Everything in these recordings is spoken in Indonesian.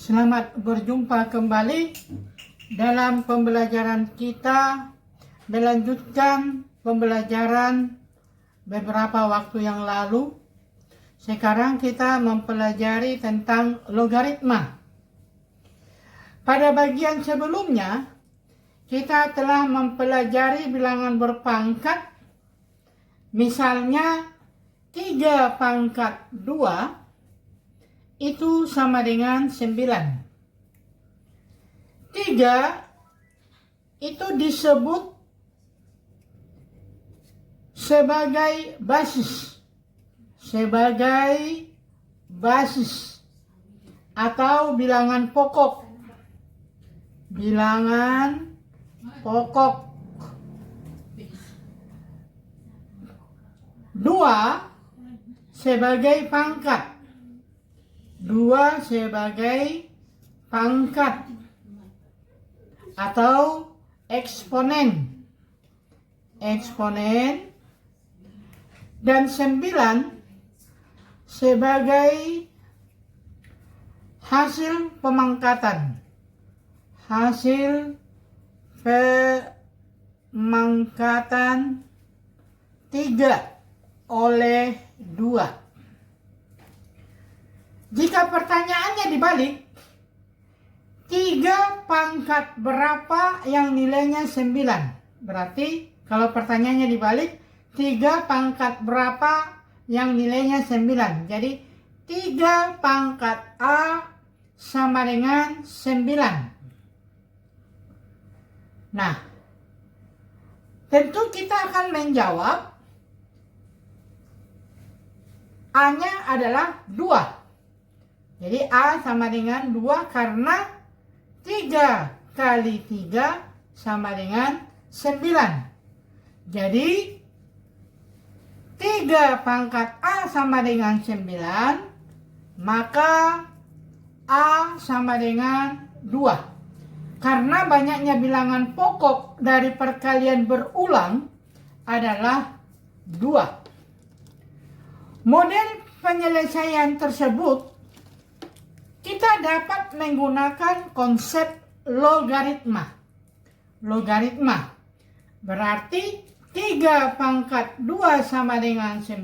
Selamat berjumpa kembali dalam pembelajaran kita, melanjutkan pembelajaran beberapa waktu yang lalu. Sekarang kita mempelajari tentang logaritma. Pada bagian sebelumnya, kita telah mempelajari bilangan berpangkat. Misalnya 3 pangkat 2 itu sama dengan 9. 3 itu disebut sebagai basis. Atau bilangan pokok. Bilangan pokok. 2 sebagai pangkat. 2 sebagai pangkat atau eksponen. Dan 9 sebagai hasil pemangkatan. Hasil pemangkatan 3 oleh 2. Jika pertanyaannya dibalik, 3 pangkat berapa yang nilainya 9? Berarti kalau pertanyaannya dibalik, 3 pangkat berapa yang nilainya 9? Jadi 3 pangkat A sama dengan 9. Nah, tentu kita akan menjawab A-nya adalah 2. Jadi A sama dengan 2 karena 3 kali 3 sama dengan 9. Jadi 3 pangkat A sama dengan 9, maka A sama dengan 2. Karena banyaknya bilangan pokok dari perkalian berulang adalah 2. Model penyelesaian tersebut kita dapat menggunakan konsep logaritma. Logaritma berarti 3 pangkat 2 sama dengan 9.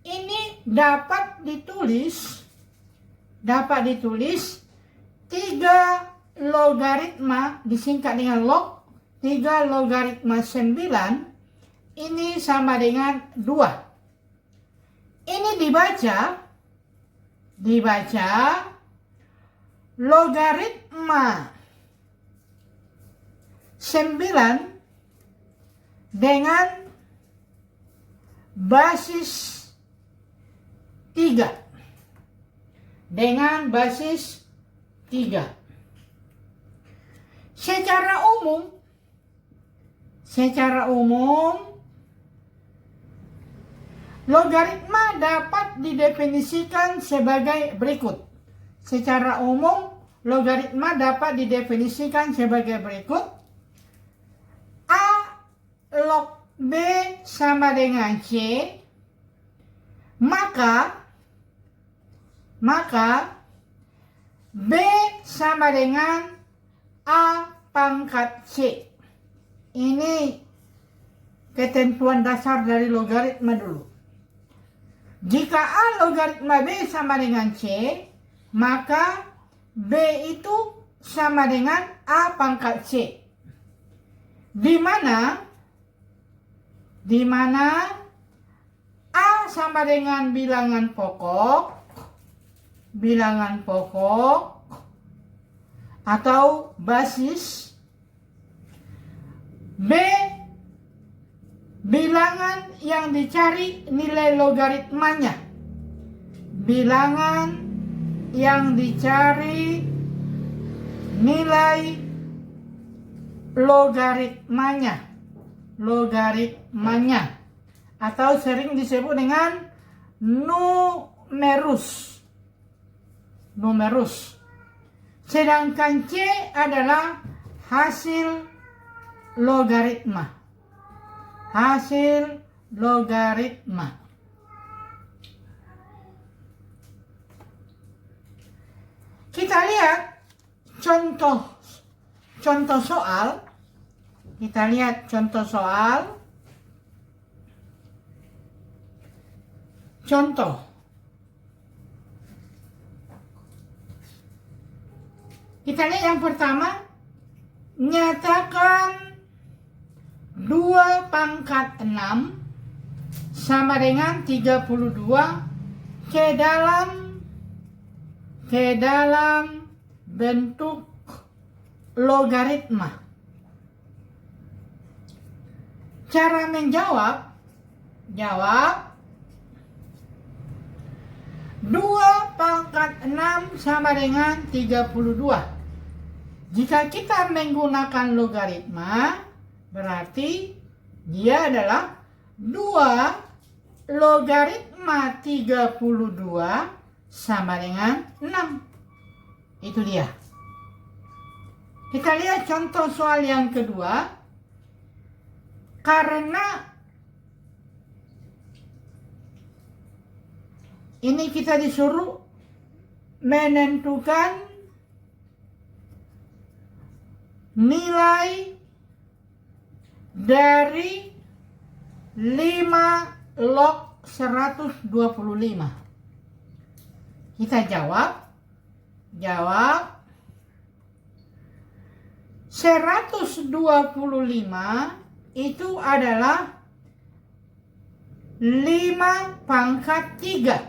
Ini dapat ditulis 3 logaritma disingkat dengan log. 3 logaritma 9 ini sama dengan 2. Ini dibaca logaritma 9 dengan basis 3. Secara umum logaritma dapat didefinisikan sebagai berikut. Secara umum, logaritma dapat didefinisikan sebagai berikut. A log B sama dengan C, maka B sama dengan A pangkat C. Ini ketentuan dasar dari logaritma dulu. Jika A logaritma B sama dengan C, maka B itu sama dengan A pangkat C. Di mana A sama dengan bilangan pokok atau basis, B bilangan yang dicari nilai logaritmanya. Bilangan yang dicari nilai logaritmanya. Atau sering disebut dengan numerus. Sedangkan C adalah hasil logaritma. Kita lihat contoh soal. Kita lihat contoh soal. Contoh. Kita lihat yang pertama. Nyatakan 2 pangkat 6 sama dengan 32 ke dalam bentuk logaritma. Cara menjawab, jawab 2 pangkat 6 sama dengan 32. Jika kita menggunakan logaritma, berarti dia adalah 2 logaritma 32 sama dengan 6. Itu dia. Kita lihat contoh soal yang kedua. Karena ini kita disuruh menentukan nilai dari 5 log 125. Kita jawab 125 itu adalah 5 pangkat 3.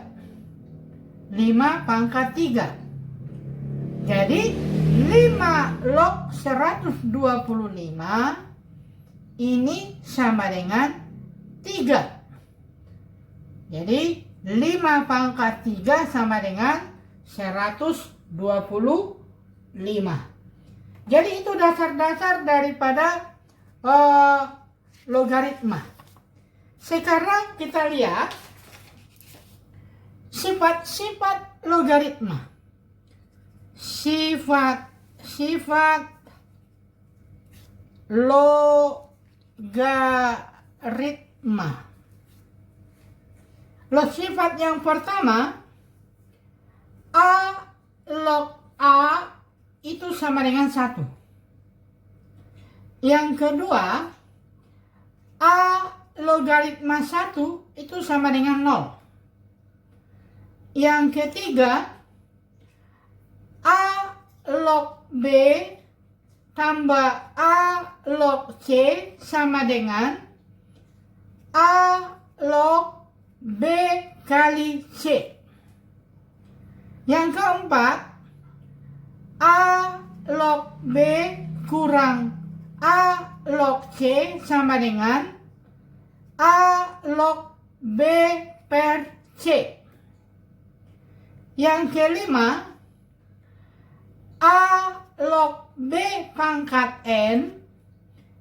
5 pangkat 3. Jadi 5 log 125 ini sama dengan 3. Jadi 5 pangkat 3 sama dengan 125. Jadi itu dasar-dasar daripada logaritma. Sekarang kita lihat sifat-sifat logaritma. Sifat logaritma. Sifat yang pertama, A log A itu sama dengan 1. Yang kedua, A logaritma 1 itu sama dengan 0. Yang ketiga, A log B tambah A log C sama dengan A log B kali C. Yang keempat, A log B kurang A log C sama dengan A log B per C. Yang kelima, A log B pangkat N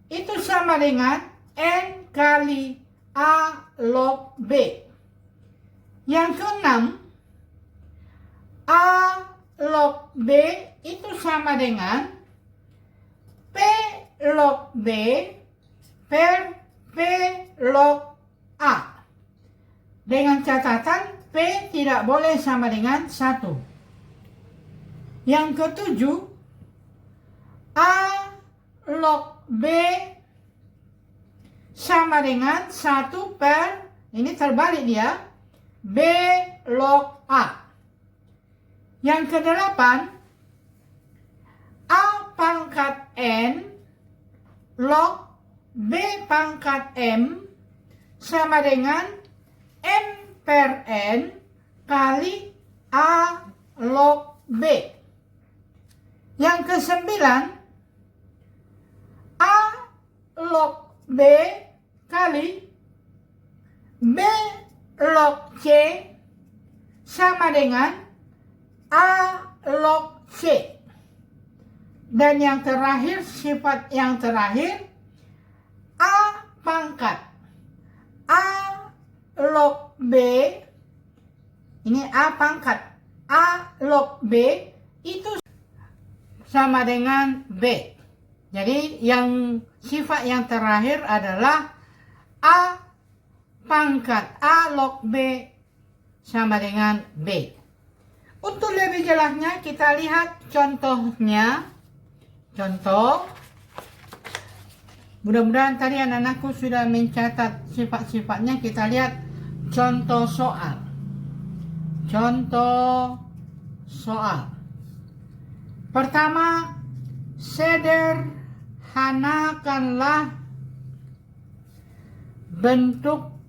itu sama dengan N kali A log B. Yang keenam, A log B itu sama dengan P log B per P log A. Dengan catatan P tidak boleh sama dengan 1. Yang ketujuh, A log B sama dengan 1 per, ini terbalik dia, B log A. Yang kedelapan, A pangkat N log B pangkat M sama dengan M per N kali A log B. Yang kesembilan, A log B kali B log C sama dengan A log C. Dan yang terakhir, sifat yang terakhir, A pangkat A log B, ini A pangkat A log B itu sama dengan B. Jadi yang sifat yang terakhir adalah A pangkat A log B sama dengan B. Untuk lebih jelasnya kita lihat contohnya. Contoh. Mudah-mudahan tadi anak-anakku sudah mencatat sifat-sifatnya. Kita lihat contoh soal. Contoh soal. Pertama, sederhanakanlah bentuk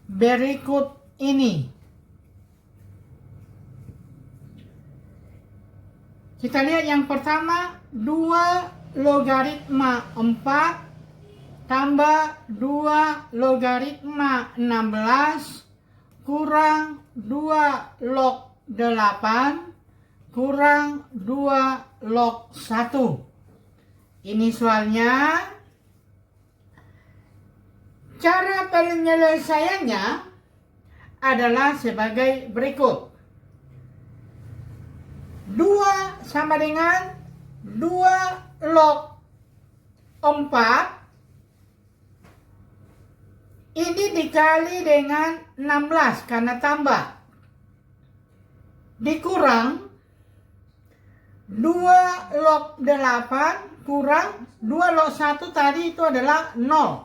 berikut ini. Kita lihat yang pertama, 2 logaritma 4 tambah 2 logaritma 16 kurang 2 log 8 kurang 2 log 1. Ini soalnya. Cara penyelesaiannya adalah sebagai berikut. 2 sama dengan 2 log 4. Ini dikali dengan 16 karena tambah. Dikurang 2 log 8 kurang 2 log 1 tadi itu adalah 0.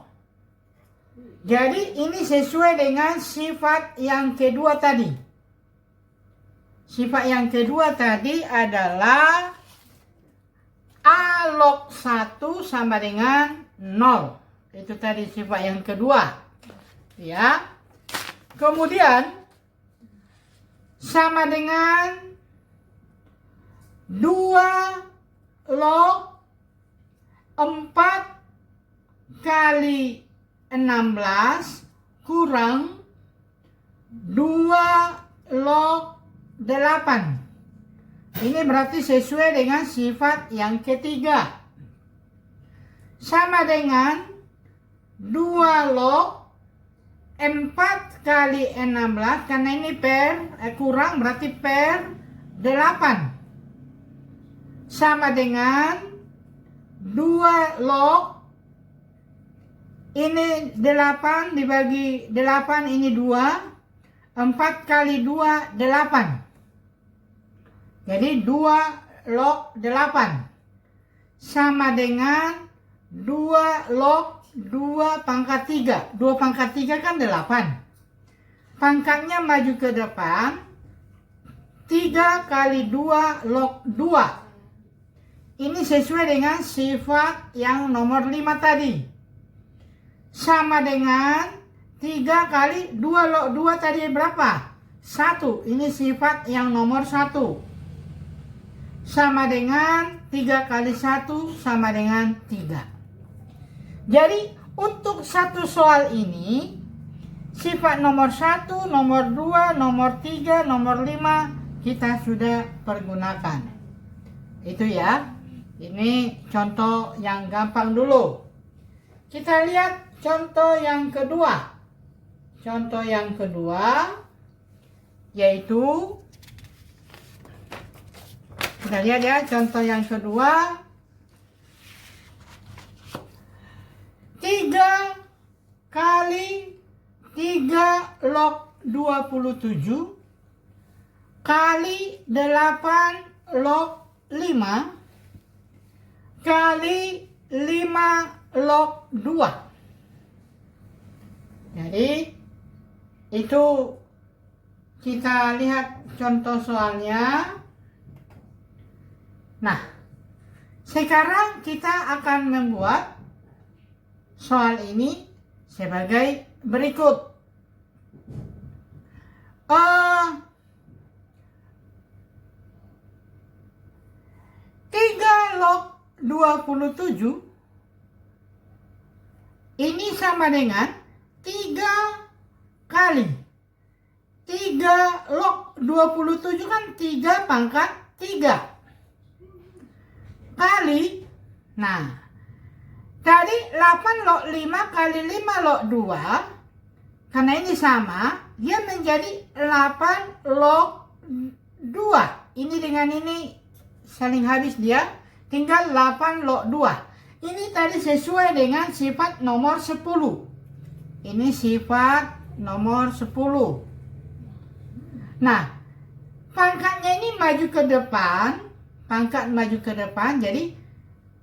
Jadi ini sesuai dengan sifat yang kedua tadi. Sifat yang kedua tadi adalah A log 1 sama dengan 0. Itu tadi sifat yang kedua. Ya. Kemudian sama dengan 2 log 4 kali 16 kurang 2 log 8. Ini berarti sesuai dengan sifat yang ketiga. Sama dengan 2 log 4 kali 16 karena ini kurang berarti per 8. Sama dengan 2 log ini 8 dibagi 8 ini 2. 4 kali 2 8. Jadi 2 log 8 sama dengan 2 log 2 pangkat 3. 2 pangkat 3 kan 8. Pangkatnya maju ke depan. 3 kali 2 log 2. Ini sesuai dengan sifat yang nomor 5 tadi. Sama dengan 3 kali 2 log 2 tadi berapa? 1. Ini sifat yang nomor 1. Sama dengan 3 kali 1 sama dengan 3. Jadi untuk satu soal ini sifat nomor 1, nomor 2, nomor 3, nomor 5 kita sudah pergunakan. Itu ya. Ini contoh yang gampang dulu. Kita lihat contoh yang kedua. Contoh yang kedua yaitu kita lihat ya, contoh yang kedua. 3 kali 3 log 27 kali 8 log 5 kali 5 log 2. Jadi itu kita lihat contoh soalnya. Nah, sekarang kita akan membuat soal ini sebagai berikut. 3 log 27 ini sama dengan 3 kali 3 log 27 kan 3 pangkat 3 kali, nah tadi 8 log 5 kali 5 log 2, karena ini sama dia menjadi 8 log 2. Ini dengan ini saling habis dia, tinggal 8 log 2. Ini tadi sesuai dengan sifat nomor 10. Ini sifat nomor 10. Nah, pangkatnya ini maju ke depan, pangkat maju ke depan, jadi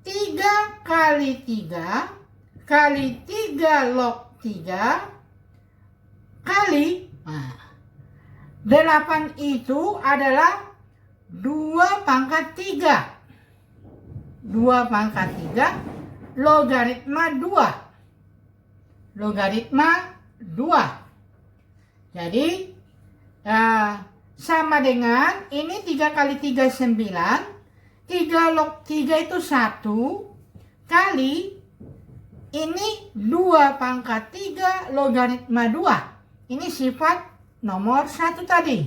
3 kali 3 kali 3 log 3 kali 8 itu adalah 2 pangkat 3. 2 pangkat 3 logaritma 2. Logaritma 2. Jadi sama dengan ini 3 kali 3 9. 3 log 3 itu 1 kali ini 2 pangkat 3 logaritma 2. Ini sifat nomor 1 tadi.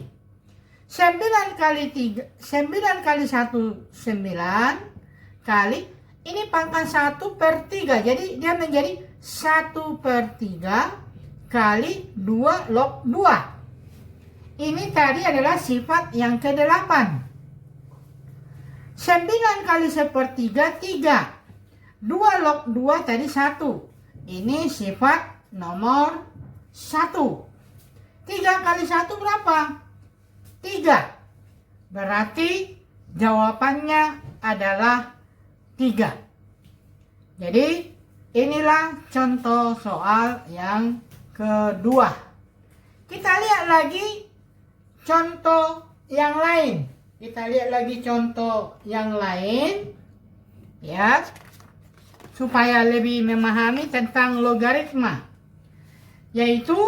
9 kali 3, 9 kali 1 9 kali ini pangkat 1 per 3. Jadi dia menjadi 1 per 3 kali 2 log 2. Ini tadi adalah sifat yang ke-8. 9 kali 1/3 3. 2 log 2 tadi 1. Ini sifat nomor 1. 3 kali 1 berapa? 3. Berarti jawabannya adalah 3. Jadi inilah contoh soal yang kedua. Kita lihat lagi contoh yang lain. Kita lihat lagi contoh yang lain, ya, supaya lebih memahami tentang logaritma. Yaitu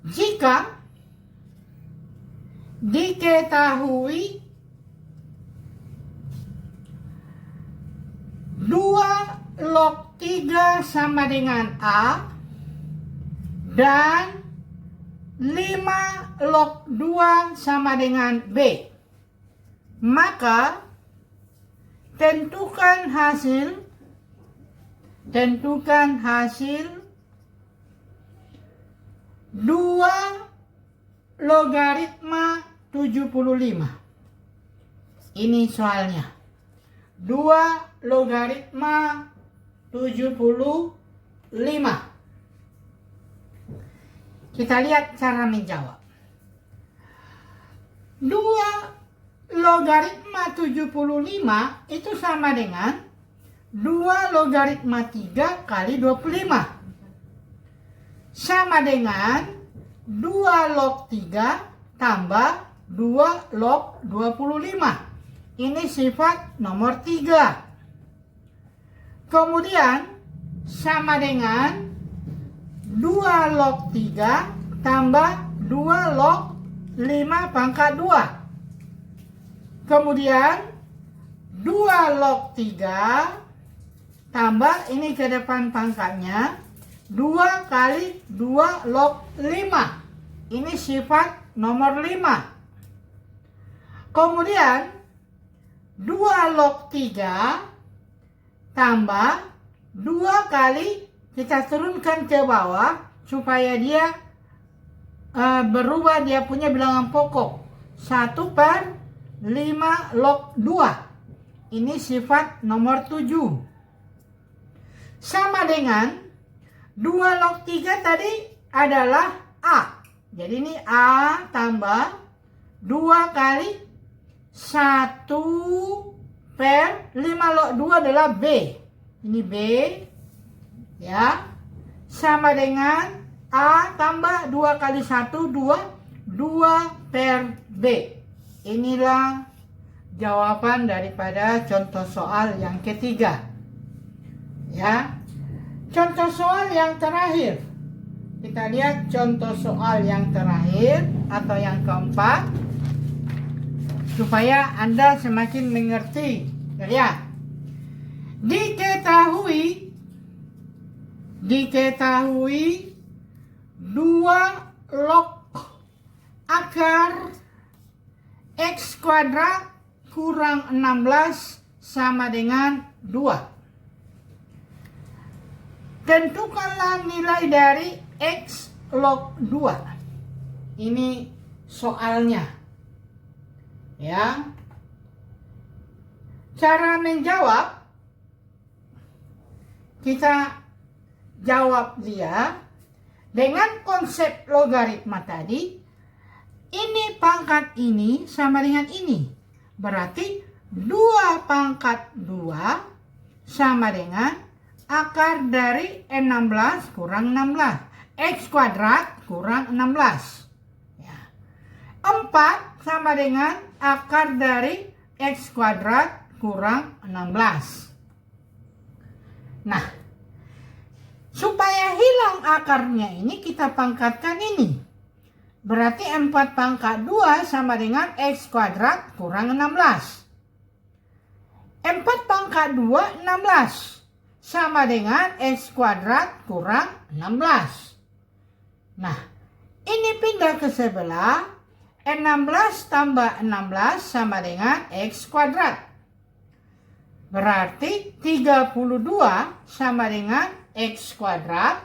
jika diketahui 2 log 3 sama dengan A dan 5 log 2 sama dengan B, maka tentukan hasil 2 logaritma 75. Ini soalnya. 2 logaritma 75. Kita lihat cara menjawab. 2 logaritma 75 itu sama dengan 2 logaritma 3 kali 25. Sama dengan 2 log 3 tambah 2 log 25. Ini sifat nomor 3. Kemudian sama dengan 2 log 3 tambah 2 log 5 pangkat 2. Kemudian 2 log 3 tambah ini ke depan pangkatnya 2 kali 2 log 5. Ini sifat nomor 5. Kemudian 2 log 3 tambah 2 kali, kita turunkan ke bawah supaya dia berubah dia punya bilangan pokok. 1 per 5 log 2. Ini sifat nomor 7. Sama dengan 2 log 3 tadi adalah A. Jadi ini A tambah 2 kali 1 per 5 log 2 adalah B. Ini B, ya. Sama dengan A tambah 2 kali 1, 2 per B. Inilah jawaban daripada contoh soal yang ketiga. Ya. Contoh soal yang terakhir. Kita lihat contoh soal yang terakhir atau yang keempat, supaya Anda semakin mengerti. Ya. Diketahui 2 log akar X kuadrat kurang 16 sama dengan 2. Tentukanlah nilai dari X log 2. Ini soalnya. Ya. Cara menjawab, kita jawab dia dengan konsep logaritma tadi. ini pangkat ini sama dengan ini. Berarti 2 pangkat 2 sama dengan akar dari 16 kurang 16. X kuadrat kurang 16. Ya. 4 sama dengan akar dari X kuadrat kurang 16. Nah, supaya hilang akarnya ini kita pangkatkan ini. Berarti 4 pangkat 2 sama dengan X kuadrat kurang 16. 4 pangkat 2, 16. Sama dengan X kuadrat kurang 16. Nah, ini pindah ke sebelah. 16 tambah 16 sama dengan X kuadrat. Berarti 32 sama dengan X kuadrat.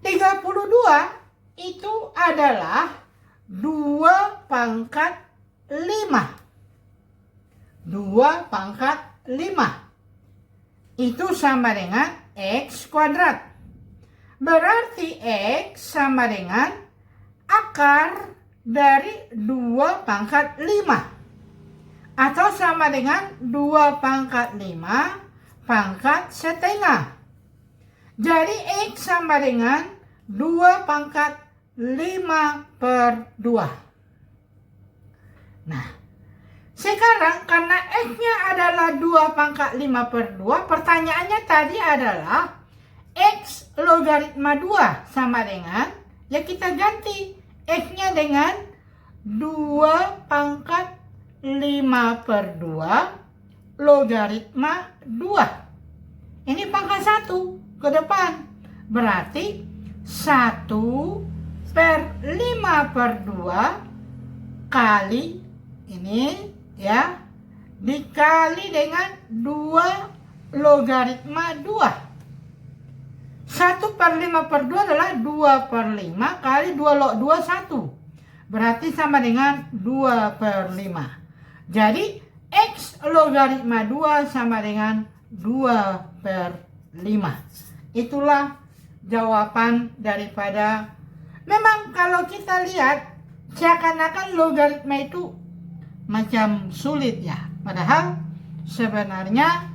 32 itu adalah 2 pangkat 5. 2 pangkat 5. Itu sama dengan X kuadrat. Berarti X sama dengan akar dari 2 pangkat 5. Atau sama dengan 2 pangkat 5 pangkat setengah. Jadi X sama dengan 2 pangkat 5 per 2. Nah, sekarang karena X-nya adalah 2 pangkat 5 per 2, pertanyaannya tadi adalah X logaritma 2 sama dengan, ya kita ganti X-nya dengan 2 pangkat 5 per 2 logaritma 2. Ini pangkat 1 ke depan. Berarti 1 per 5 per 2 kali ini ya dikali dengan 2 logaritma 2. 1 per 5 per 2 adalah 2 per 5 kali 2 log 2, 1. Berarti sama dengan 2 per 5. Jadi X logaritma 2 sama dengan 2 per 5. Itulah jawaban daripada, memang kalau kita lihat seakan-akan logaritma itu macam sulit ya. Padahal sebenarnya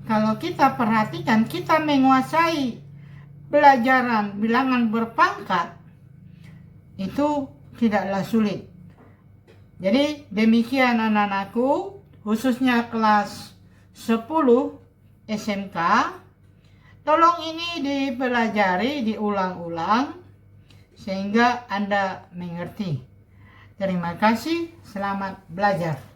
kalau kita perhatikan, kita menguasai pelajaran bilangan berpangkat itu tidaklah sulit. Jadi demikian anak-anakku, khususnya kelas 10 SMK. Tolong ini dipelajari, diulang-ulang sehingga Anda mengerti. Terima kasih, selamat belajar.